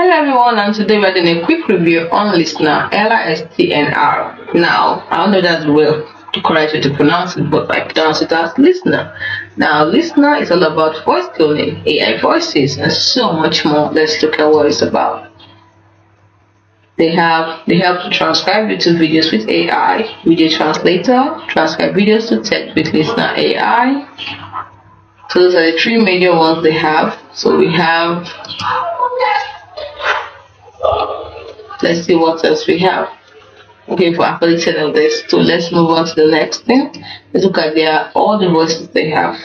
Hello everyone, and today we're doing a quick review on Listnr, Listnr. Now, I don't know that's the correct way to pronounce it, but I pronounce it as Listnr. Now, Listnr is all about voice cloning, AI voices, and so much more. Let's look at what it's about. They help to transcribe YouTube videos with AI, video translator, transcribe videos to text with Listnr AI. So those are the three major ones they have. So we have, let's see what else we have. Okay, for actually 10 of this. So let's move on to the next thing. Let's look at all the voices they have.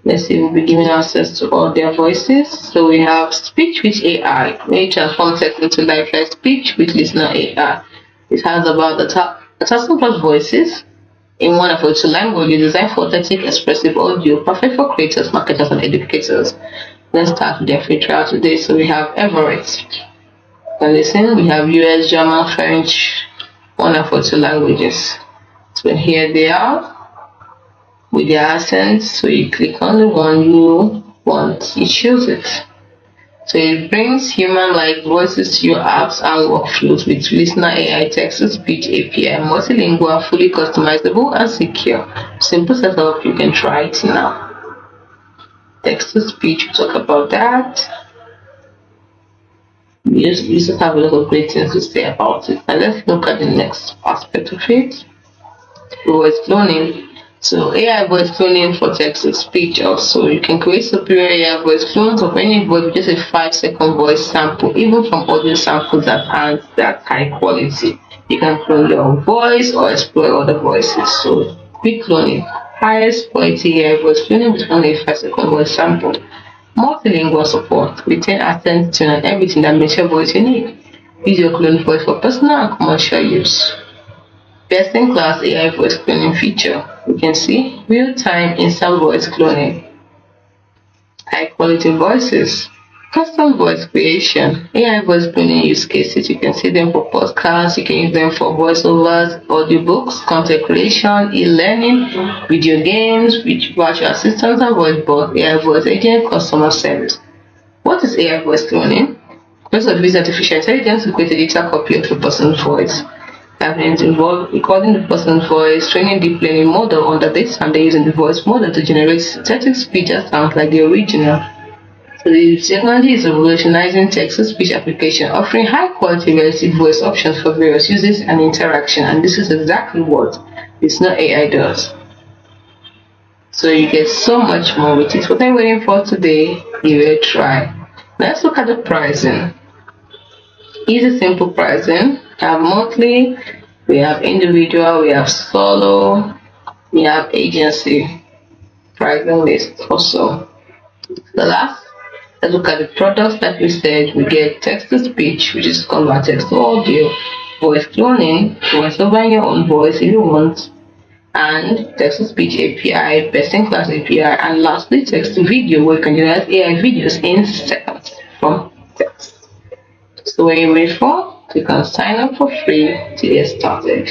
Let's see, we'll be giving access to all their voices. So we have speech with AI, where you transform text into lifelike speech with Listnr AI. It has about 1,000 plus voices in one of its two languages, designed for authentic, expressive audio, perfect for creators, marketers, and educators. Let's start with their free trial today. So we have Everett. And listen, we have US, German, French, one of our two languages. So here they are with their accents. So you click on the one you want, you choose it. So it brings human-like voices to your apps and workflows with Listnr AI text-to-speech API, multilingual, fully customizable, and secure. Simple setup, you can try it now. Text-to-speech, we'll talk about that. We just have a lot of great things to say about it. And let's look at the next aspect of it. Voice cloning. So AI voice cloning for text to speech also. You can create superior AI voice clones of any voice with just a 5-second voice sample, even from audio samples that aren't that high quality. You can clone your own voice or explore other voices. So quick cloning. Highest quality AI voice cloning with only a 5-second voice sample. Multilingual support, retain accent, tone, and everything that makes your voice unique. Use your clone voice for personal and commercial use. Best in class AI voice cloning feature. You can see real-time instant voice cloning. High quality voices. Custom voice creation. AI voice cloning use cases. You can see them for podcasts, you can use them for voiceovers, audiobooks, content creation, e-learning, video games, virtual assistants, and voice bots, AI voice agent, customer service. What is AI voice cloning? First of all, use artificial intelligence to create a digital copy of a person's voice. That means involve recording the person's voice, training deep learning model on the data, and then using the voice model to generate synthetic speech that sounds like the original. So the technology is revolutionizing text-to-speech application, offering high-quality relative voice options for various uses and interaction, and this is exactly what Listnr AI does. So you get so much more with it. What I'm waiting for today, give it a try. Let's look at the pricing. Easy, simple pricing. We have monthly, we have individual, we have solo, we have agency pricing list also. The last, let's look at the products that we said. We get text to speech, which is convert text to audio, voice cloning, voice over your own voice if you want, and text to speech API, best in class API, and lastly text to video, where you can generate AI videos in seconds from text. So when you're ready for, you can sign up for free to get started.